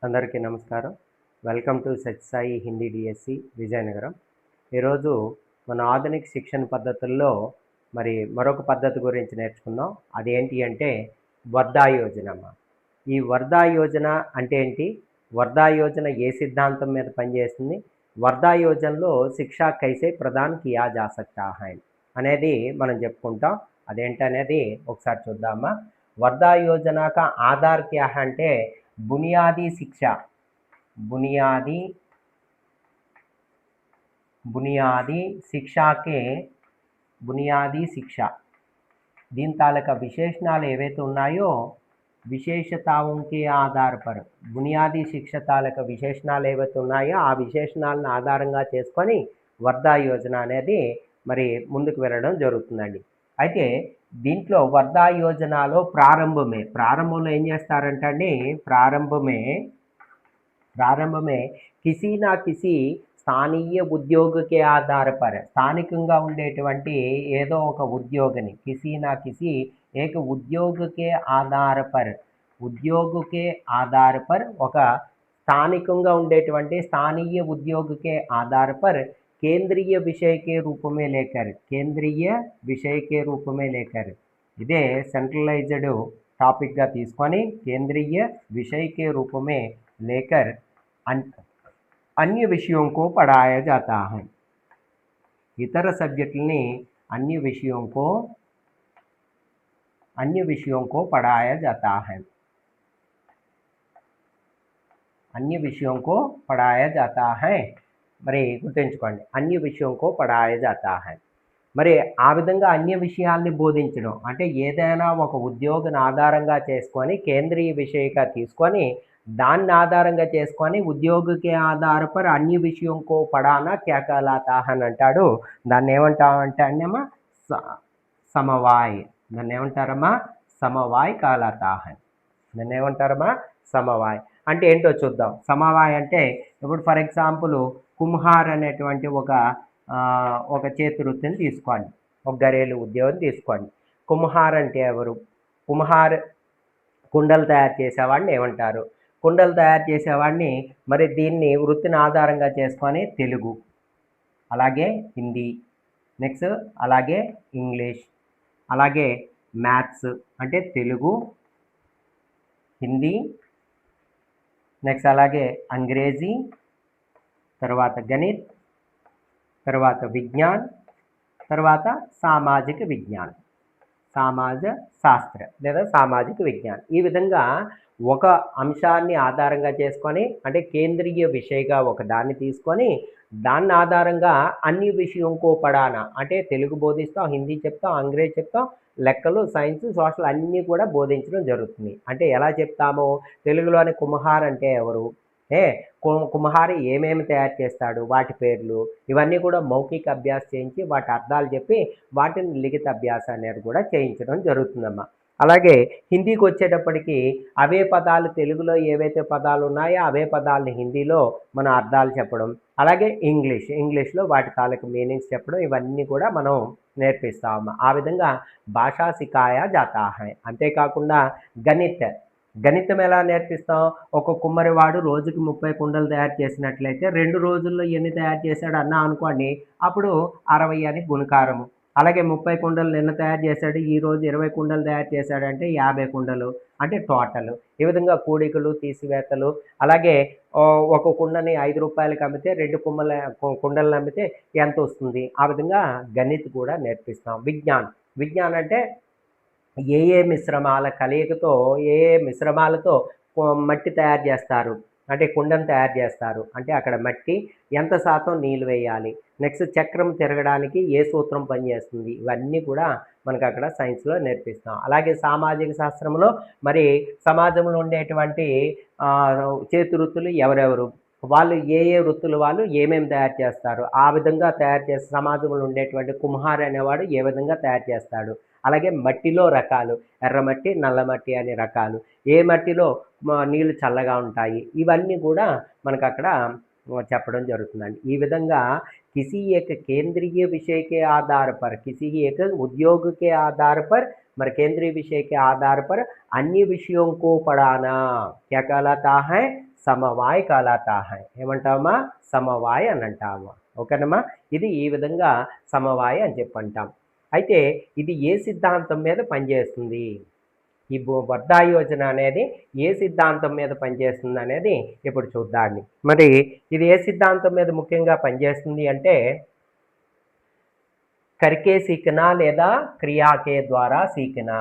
అందరికీ నమస్కారం. Welcome to Satyasai Hindi DSC Vizianagaram. ఈరోజు మన ఆధునిక శిక్షణ పద్ధతుల్లో మరొక పద్ధతి గురించి నేర్చుకుందాం. అదేంటి అంటే వర్ధా యోజన. ఈ వర్ధా యోజన అంటే ఏంటి? వర్ధా యోజన ఏ సిద్ధాంతం మీద పనిచేస్తుంది? వర్ధా యోజనలో శిక్షా కైసే ప్రదాన్ కియా జా సక్తా హై అనేది మనం చెప్పుకుంటాం. అదేంటనేది ఒకసారి చూద్దామా. వర్ధా యోజన కా ఆధార్ క్యా హై అంటే बुनियादी शिक्षा बुनियादी बुनियादी शिक्षा के बुनियादी शिक्षा దీని తాలూకా విశేషణాలు ఏవైతే ఉన్నాయో విశేషతాओं के आधार पर బునియాదీ శిక్ష తాలూకా విశేషణాలు ఏవైతే ఉన్నాయో ఆ విశేషణాలను ఆధారంగా చేసుకొని వర్ధా యోజన అనేది ముందుకు వెళ్ళడం జరుగుతుందండి. అయితే దీంట్లో వర్ధా యోజనలో ప్రారంభంలో ఏం చేస్తారంటే అండి, ప్రారంభమే కిసీ నా కిసీ స్థానీయ ఉద్యోగకే ఆధారపర స్థానికంగా ఉండేటువంటి ఏదో ఒక ఉద్యోగిని కిసీ నా కిసీ ఏక ఉద్యోగకే ఆధారపర్ ఒక స్థానికంగా ఉండేటువంటి స్థానీయ ఉద్యోగకే ఆధారపర్ కేంద్రీయ విషయ के रूप में लेकर ఇదే సెంట్రలైజ్డ్ టాపిక్గా తీసుకొని కేంద్రీయ విషయ के रूप में लेकर अन्य विषयों को पढ़ाया जाता है. इतर सब्जेक्टनी अन्य विषयों को पढ़ाया जाता है. మరి గుర్తుంచుకోండి, అన్ని విషయంకో పడాయ జాతా హై. మరి ఆ విధంగా అన్య విషయాల్ని బోధించడం అంటే ఏదైనా ఒక ఉద్యోగిని ఆధారంగా చేసుకొని కేంద్రీయ విషయంగా తీసుకొని దాన్ని ఆధారంగా చేసుకొని ఉద్యోగికి ఆధారపడి అన్య విషయంకో పడానా క్యా కలాతా అని అంటాడు. దాన్ని ఏమంటామంటే అన్నమ్మా సమవాయ్. దాన్ని ఏమంటారమ్మా సమవాయ్ కాలాతా హై. దాన్ని ఏమంటారమ్మా సమవాయ్ అంటే ఏంటో చూద్దాం. సమవాయ్ అంటే ఇప్పుడు ఫర్ ఎగ్జాంపుల్ కుమ్హార్ అనేటువంటి ఒక చేతి వృత్తిని తీసుకోండి, ఒక గరేలు ఉద్యోగం తీసుకోండి. కుమ్హార్ అంటే ఎవరు? కుమ్హార్ కుండలు తయారు చేసేవాడిని ఏమంటారు? కుండలు తయారు చేసేవాడిని దీన్ని వృత్తిని ఆధారంగా చేసుకొని తెలుగు, అలాగే హిందీ, నెక్స్ట్ అలాగే ఇంగ్లీష్, అలాగే మ్యాథ్స్ అంటే తెలుగు, హిందీ, నెక్స్ట్ అలాగే అంగ్రేజీ, తర్వాత గణిత్, తర్వాత విజ్ఞాన్, తర్వాత సామాజిక విజ్ఞాన్, సమాజ శాస్త్ర లేదా సామాజిక విజ్ఞాన్. ఈ విధంగా ఒక అంశాన్ని ఆధారంగా చేసుకొని అంటే కేంద్రీయ విషయంగా ఒక దాన్ని తీసుకొని దాన్ని ఆధారంగా అన్ని విషయంకో పడానా అంటే తెలుగు బోధిస్తాం, హిందీ చెప్తాం, అంగ్రేజీ చెప్తాం, లెక్కలు, సైన్స్, సోషల్ అన్నీ కూడా బోధించడం జరుగుతుంది. అంటే ఎలా చెప్తాము? తెలుగులోని కుమ్హార్ అంటే ఎవరు, కుమ్హారి ఏమేమి తయారు చేస్తాడు, వాటి పేర్లు, ఇవన్నీ కూడా మౌఖిక అభ్యాసం చేయించి వాటి అర్థాలు చెప్పి వాటిని లిఖిత అభ్యాసం అనేది కూడా చేయించడం జరుగుతుందమ్మా. అలాగే హిందీకి వచ్చేటప్పటికి అవే పదాలు తెలుగులో ఏవైతే పదాలు ఉన్నాయో అవే పదాలని హిందీలో మన అర్థాలు చెప్పడం, అలాగే ఇంగ్లీష్లో వాటి తాలూకు మీనింగ్స్ చెప్పడం, ఇవన్నీ కూడా మనం నేర్పిస్తామమ్మా. ఆ విధంగా భాషా సికాయా జాతా హై. అంతేకాకుండా గణితం ఎలా నేర్పిస్తాం? ఒక కుమ్మరివాడు రోజుకి 30 కుండలు తయారు చేసినట్లయితే 2 రోజుల్లో ఎన్ని తయారు చేశాడు అన్నా అనుకోండి, అప్పుడు 60 అని గుణకారము. అలాగే 30 కుండలు నిన్న తయారు చేశాడు, ఈరోజు 20 కుండలు తయారు చేశాడంటే 50 కుండలు అంటే టోటల్. ఈ విధంగా కూడికలు, తీసివేతలు, అలాగే ఒక కుండని 5 రూపాయలకి అమ్మితే 2 కుండలను అమ్మితే ఎంత వస్తుంది, ఆ విధంగా గణిత్ కూడా నేర్పిస్తాం. విజ్ఞాన్ అంటే ఏ మిశ్రమాల కలయికతో ఏ మిశ్రమాలతో మట్టి తయారు చేస్తారు అంటే కుండను తయారు చేస్తారు అంటే అక్కడ మట్టి ఎంత శాతం నీళ్ళు వేయాలి, నెక్స్ట్ చక్రం తిరగడానికి ఏ సూత్రం పనిచేస్తుంది, ఇవన్నీ కూడా మనకు అక్కడ సైన్స్లో నేర్పిస్తాం. అలాగే సామాజిక శాస్త్రంలో సమాజంలో ఉండేటువంటి చేతి వృత్తులు ఎవరెవరు, వాళ్ళు ఏ వృత్తులు వాళ్ళు ఏమేమి తయారు చేస్తారు, ఆ విధంగా తయారు చేసే సమాజంలో ఉండేటువంటి కుమ్హార్ అనేవాడు ఏ విధంగా తయారు చేస్తాడు. అలాగే మట్టిలో రకాలు, ఎర్రమట్టి, నల్లమట్టి అనే రకాలు, ఏ మట్టిలో నీళ్ళు చల్లగా ఉంటాయి, ఇవన్నీ కూడా మనకు అక్కడ చెప్పడం జరుగుతుందండి. ఈ విధంగా किसी एक केंद्रीय विषय के आधार पर किसी एक उद्योग के आधार पर केंद्रीय विषय के आधार पर अन्य विषयों को पढ़ाना क्या कहलाता है? సమవాయ कहलाता है ఏమంటామా సమవాయ అని అంటాము ఓకేనమ్మా ఇది ఈ విధంగా సమవాయ అని చెప్పి అంటాం అయితే ఇది ఏ సిద్ధాంతం మీద పనిచేస్తుంది ఈ వర్ధా యోజన అనేది ఏ సిద్ధాంతం మీద పనిచేస్తుంది అనేది ఇప్పుడు చూద్దాండి మరి ఇది ఏ సిద్ధాంతం మీద ముఖ్యంగా పనిచేస్తుంది అంటే करके सीखना లేదా क्रिया के द्वारा सीखना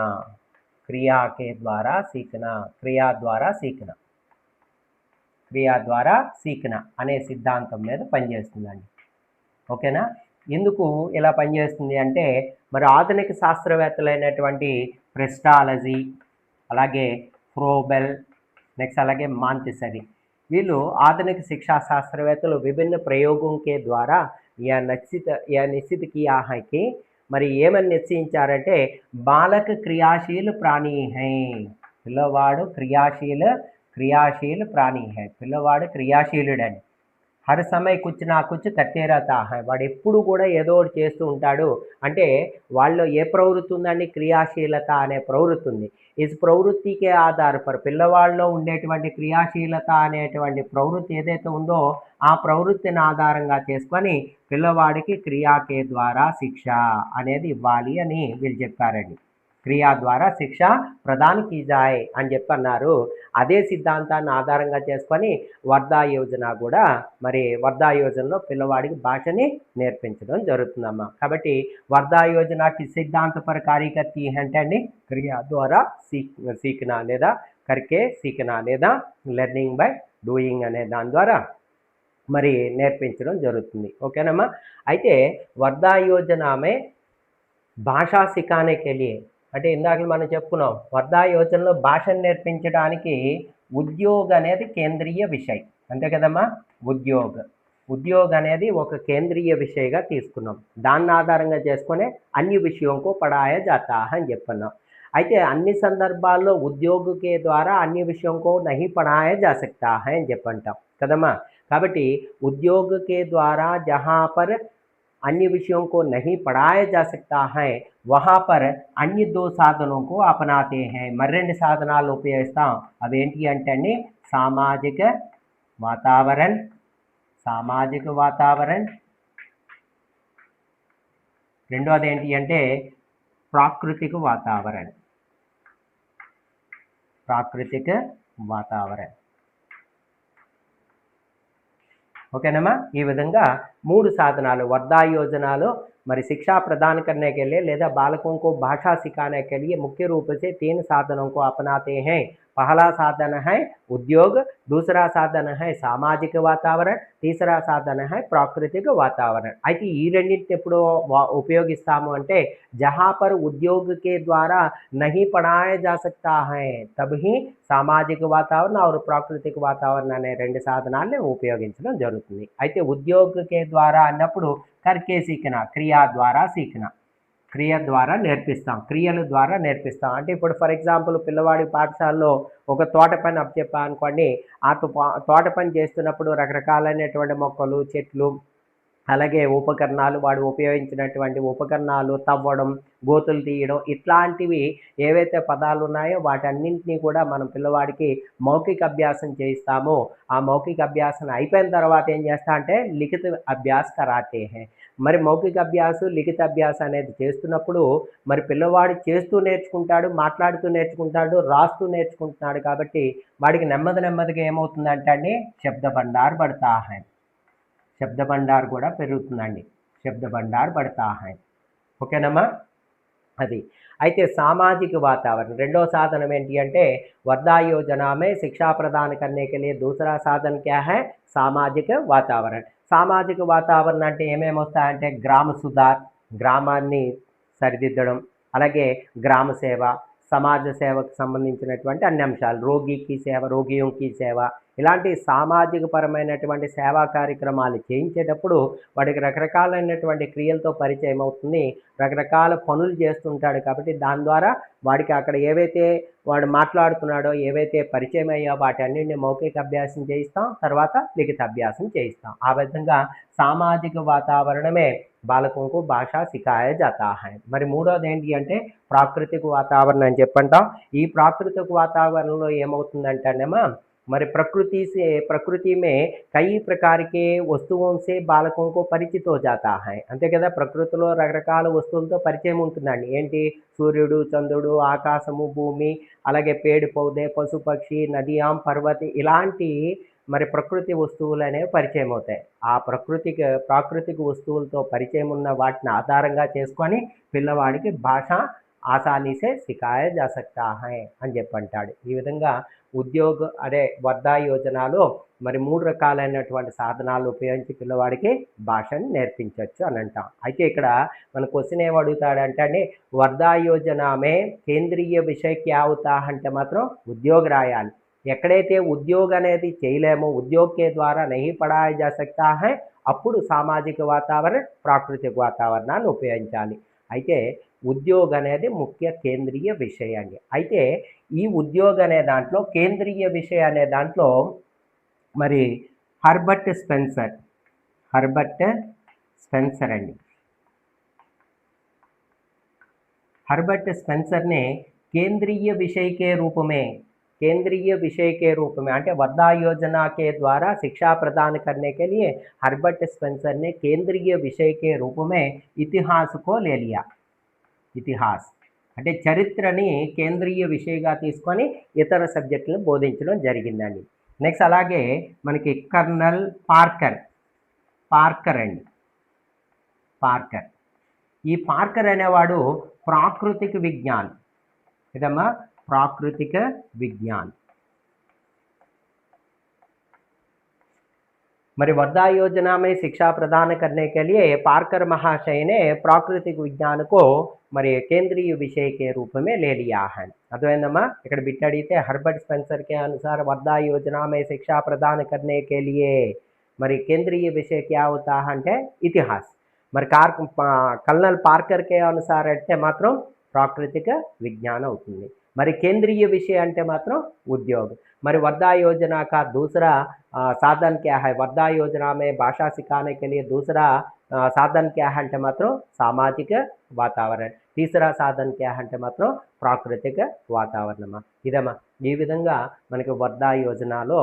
क्रिया के द्वारा सीखना क्रिया द्वारा सीखना క్రియా ద్వారా సీఖన అనే సిద్ధాంతం మీద పనిచేస్తుందండి ఓకేనా ఎందుకు ఇలా పనిచేస్తుంది అంటే మరి ఆధునిక శాస్త్రవేత్తలైనటువంటి ప్రెస్టాలజీ అలాగే ఫ్రోబెల్ నెక్స్ట్ అలాగే మాంటిసరీ వీళ్ళు ఆధునిక శిక్షా శాస్త్రవేత్తలు విభిన్న ప్రయోగం కే ద్వారా నిశ్చిత కియా హై కి మరి ఏమని నిశ్చయించారంటే బాలక క్రియాశీల ప్రాణి హై పిల్లవాడు క్రియాశీల ప్రాణి హై పిల్లవాడు క్రియాశీలుడని హర్ సమయ కుచ్ నా కుచ్ కర్తే రహతా హై వాడు ఎప్పుడు కూడా ఏదో ఒకటి చేస్తూ ఉంటాడు అంటే వాళ్ళలో ఏ ప్రవృత్తి ఉందండి క్రియాశీలత అనే ప్రవృత్తి ఉంది ఈ ప్రవృత్తికే ఆధార పర్ పిల్లవాళ్ళలో ఉండేటువంటి క్రియాశీలత అనేటువంటి ప్రవృత్తి ఏదైతే ఉందో ఆ ప్రవృత్తిని ఆధారంగా చేసుకొని పిల్లవాడికి క్రియాకే ద్వారా శిక్ష అనేది ఇవ్వాలి అని వీళ్ళు చెప్పారండి క్రియా ద్వారా శిక్ష ప్రదాన్ కీ జాయ్ అని చెప్పి అన్నారు అదే సిద్ధాంతాన్ని ఆధారంగా చేసుకొని వర్ధా యోజన కూడా మరి వర్ధా యోజనలో పిల్లవాడికి భాషని నేర్పించడం జరుగుతుందమ్మా కాబట్టి వర్ధా యోజనకి సిద్ధాంత పర కార్యకర్తి అంటే అండి క్రియా ద్వారా సీఖనా లేదా కర్కే సీఖనా లేదా లెర్నింగ్ బై డూయింగ్ అనే దాని ద్వారా మరి నేర్పించడం జరుగుతుంది ఓకేనమ్మా అయితే వర్ధా యోజనమే భాషా సిఖానే के लिए అంటే ఇందాక మనం చెప్పుకున్నాం వర్ధా యోజనలో భాషను నేర్పించడానికి ఉద్యోగ అనేది కేంద్రీయ విషయం అంతే కదమ్మా ఉద్యోగ అనేది ఒక కేంద్రీయ విషయంగా తీసుకున్నాం దాన్ని ఆధారంగా చేసుకునే అన్ని విషయంకు పడాయా జాతా అని చెప్పుకున్నాం అయితే అన్ని సందర్భాల్లో ఉద్యోగకే ద్వారా అన్ని విషయంకు నహి పడాయా जा सकता है అని చెప్పంటాం కదమ్మా కాబట్టి ఉద్యోగకే ద్వారా జహాं पर अन्य विषयों को नहीं पढ़ाया जा सकता है वहाँ पर अन्य दो साधनों को अपनाते हैं మరి రెండు సాధనాలు ఉపయోగిస్తాం అవేంటి అంటే అండి సామాజిక వాతావరణం రెండోది ఏంటి అంటే ప్రాకృతిక వాతావరణం ఓకేనమ్మా ఈ విధంగా మూడు సాధనాలు వర్ధా యోజనలో మరి शिक्षा प्रदान करने के लिए లేదా बालकों को भाषा सिखाने के लिए मुख्य रूप से 3 साधनों को अपनाते हैं पहला साधन है उद्योग दूसरा साधन है सामाजिक वातावरण तीसरा साधन है प्राकृतिक वातावरण అయితే ఈ రెండింటిని ఎప్పుడు ఉపయోగిస్తాము అంటే जहां पर उद्योग के द्वारा नहीं पढ़ाया जा सकता है तभी సామాజిక వాతావరణం और ప్రాకృతిక వాతావరణం అనే రెండు సాధనాలను ఉపయోగించడం జరుగుతుంది అయితే ఉద్యోగకే ద్వారా అన్నప్పుడు కర్కే సీఖనా క్రియా ద్వారా సీఖనా క్రియ ద్వారా నేర్పిస్తాం క్రియల ద్వారా నేర్పిస్తాం అంటే ఇప్పుడు ఫర్ ఎగ్జాంపుల్ పిల్లవాడి పాఠశాలలో ఒక తోట పని అప్పచెప్పా అనుకోండి ఆ తోట పని చేస్తున్నప్పుడు రకరకాలైనటువంటి మొక్కలు చెట్లు అలాగే ఉపకరణాలు వాడు ఉపయోగించినటువంటి ఉపకరణాలు తవ్వడం గోతులు తీయడం ఇట్లాంటివి ఏవైతే పదాలు ఉన్నాయో వాటన్నింటినీ కూడా మనం పిల్లవాడికి మౌఖిక అభ్యాసం చేయిస్తామో ఆ మౌఖిక అభ్యాసం అయిపోయిన తర్వాత ఏం చేస్తా అంటే లిఖిత అభ్యాస్ కరాతే హై మరి మౌఖిక అభ్యాసం లిఖిత అభ్యాసం అనేది చేస్తున్నప్పుడు మరి పిల్లవాడు చేస్తూ నేర్చుకుంటాడు మాట్లాడుతూ నేర్చుకుంటాడు రాస్తూ నేర్చుకుంటున్నాడు కాబట్టి వాడికి నెమ్మదిగా ఏమవుతుందంటే అండి శబ్ద భండార్ పడతా హై శబ్ద భండార్ కూడా పెరుగుతుందండి శబ్ద భండార్ పడతా హై ఓకేనమ్మా అది అయితే సామాజిక వాతావరణం రెండో సాధనం ఏంటి అంటే వర్ధా యోజన में शिक्षा प्रदान करने के लिए दूसरा साधन क्या है సామాజిక వాతావరణం సామాజిక వాతావరణం అంటే ఏమేమి వస్తాయంటే గ్రామ సుధార్ గ్రామాన్ని సరిదిద్దడం అలాగే గ్రామ సేవ సమాజ సేవకు సంబంధించినటువంటి అన్ని అంశాలు రోగికి సేవ రోగియోంకి సేవ ఇలాంటి సామాజిక పరమైనటువంటి సేవా కార్యక్రమాలు చేయించేటప్పుడు వాడికి రకరకాలైనటువంటి క్రియలతో పరిచయం అవుతుంది రకరకాల పనులు చేస్తుంటాడు కాబట్టి దాని ద్వారా వాడికి అక్కడ ఏవైతే వాడు మాట్లాడుతున్నాడో ఏవైతే పరిచయం అయ్యో వాటన్నింటినీ మౌఖిక అభ్యాసం చేయిస్తాం తర్వాత లిఖిత అభ్యాసం చేయిస్తాం ఆ విధంగా సామాజిక వాతావరణమే బాలకంకు భాష సిఖాయా జాతా హై మరి మూడోది ఏంటి అంటే ప్రాకృతిక వాతావరణం అని చెప్పంటాం ఈ ప్రాకృతిక వాతావరణంలో ఏమవుతుందంటేనేమో प्रकृति में कई प्रकार के वस्तुओं से बालकों को परिचित हो जाता है అంతే కదా ప్రకృతిలో రకరకాల వస్తువులతో పరిచయం ఉంటుందండి ఏంటి సూర్యుడు చంద్రుడు ఆకాశము భూమి అలాగే పేడు పౌదే పశు పక్షి నదియాం పర్వతి ఇలాంటి మరి ప్రకృతి వస్తువులు అనేవి పరిచయం అవుతాయి ఆ ప్రాకృతిక వస్తువులతో పరిచయం ఉన్న వాటిని ఆధారంగా చేసుకొని పిల్లవాడికి భాష ఆసానీ से सिखाया जा सकता है అని చెప్పంటాడు ఈ విధంగా వర్ధా యోజనలో మరి 3 రకాలైనటువంటి సాధనాలు ఉపయోగించి పిల్లవాడికి భాషను నేర్పించవచ్చు అని అంటాం అయితే ఇక్కడ మన క్వశ్చన్ ఏం అడుగుతాడంటే అండి వర్ధా యోజనమే కేంద్రీయ విషయ క్యా అవుతా అంటే మాత్రం ఉద్యోగ రాయాలి ఎక్కడైతే ఉద్యోగ అనేది చేయలేమో ఉద్యోగ ద్వారా నహీ పడాయా జా సక్తా హై అప్పుడు సామాజిక వాతావరణ ప్రాకృతిక వాతావరణాన్ని ఉపయోగించాలి అయితే ఉద్యోగ అనేది ముఖ్య కేంద్రీయ విషయాన్ని అయితే ఈ ఉద్యోగ అనే దాంట్లో కేంద్రీయ విషయ అనే దాంట్లో మరి హర్బర్ట్ స్పెన్సర్ అండి हर्बर्ट स्पेंसर ने केंद्रीय विषय के रूप में అంటే वर्धा योजना के द्वारा शिक्षा प्रदान करने के लिए हर्बर्ट स्पेंसर ने केंद्रीय विषय के रूप में इतिहास को ले लिया ఇతిహాస్ అంటే చరిత్రని కేంద్రీయ విషయంగా తీసుకొని ఇతర సబ్జెక్టులను బోధించడం జరిగిందండి నెక్స్ట్ అలాగే మనకి కర్నల్ పార్కర్ అండి ఈ పార్కర్ అనేవాడు ప్రాకృతిక విజ్ఞాన్ ఇదమ్మా ప్రాకృతిక విజ్ఞాన్ मरी वर्धा योजना में शिक्षा प्रदान करने के लिए पार्कर महाशय ने प्राकृतिक विज्ञान को मरी केंद्रीय विषय के रूप में ले लिया है अर्थమైందమ్మా ఇక్కడ బిట్ అడిగితే हर्बर्ट स्पेंसर के अनुसार वर्धा योजना में शिक्षा प्रदान करने के लिए मरी केंद्रीय विषय क्या होता है అంటే इतिहास మరి కల్నల్ పార్కర్ के अनुसार అంటే మాత్రం ప్రాకృతిక విజ్ఞానం అవుతుంది మరి కేంద్రీయ విషయ అంటే మాత్రం ఉద్యోగ మరి वर्धा योजना का दूसरा साधन क्या है वर्धा योजना में भाषा सिखाने के लिए दूसरा साधन क्या है అంటే మాత్రం సామాజిక వాతావరణం तीसरा साधन क्या है అంటే మాత్రం ప్రాకృతిక వాతావరణం ఇదమ్మా ఈ విధంగా మనకి वर्धा యోజనలో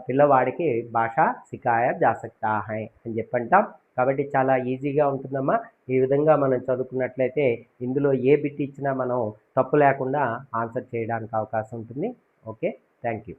పిల్లవాడికి భాష సిఖాయా జా సక్తా హై అని చెప్పంటాం కాబట్టి చాలా ఈజీగా ఉంటుందమ్మా ఈ విధంగా మనం చదువుకున్నట్లయితే ఇందులో ఏ బిట్ ఇచ్చినా మనం తప్పు లేకుండా ఆన్సర్ చేయడానికి అవకాశం ఉంటుంది ఓకే థ్యాంక్ యూ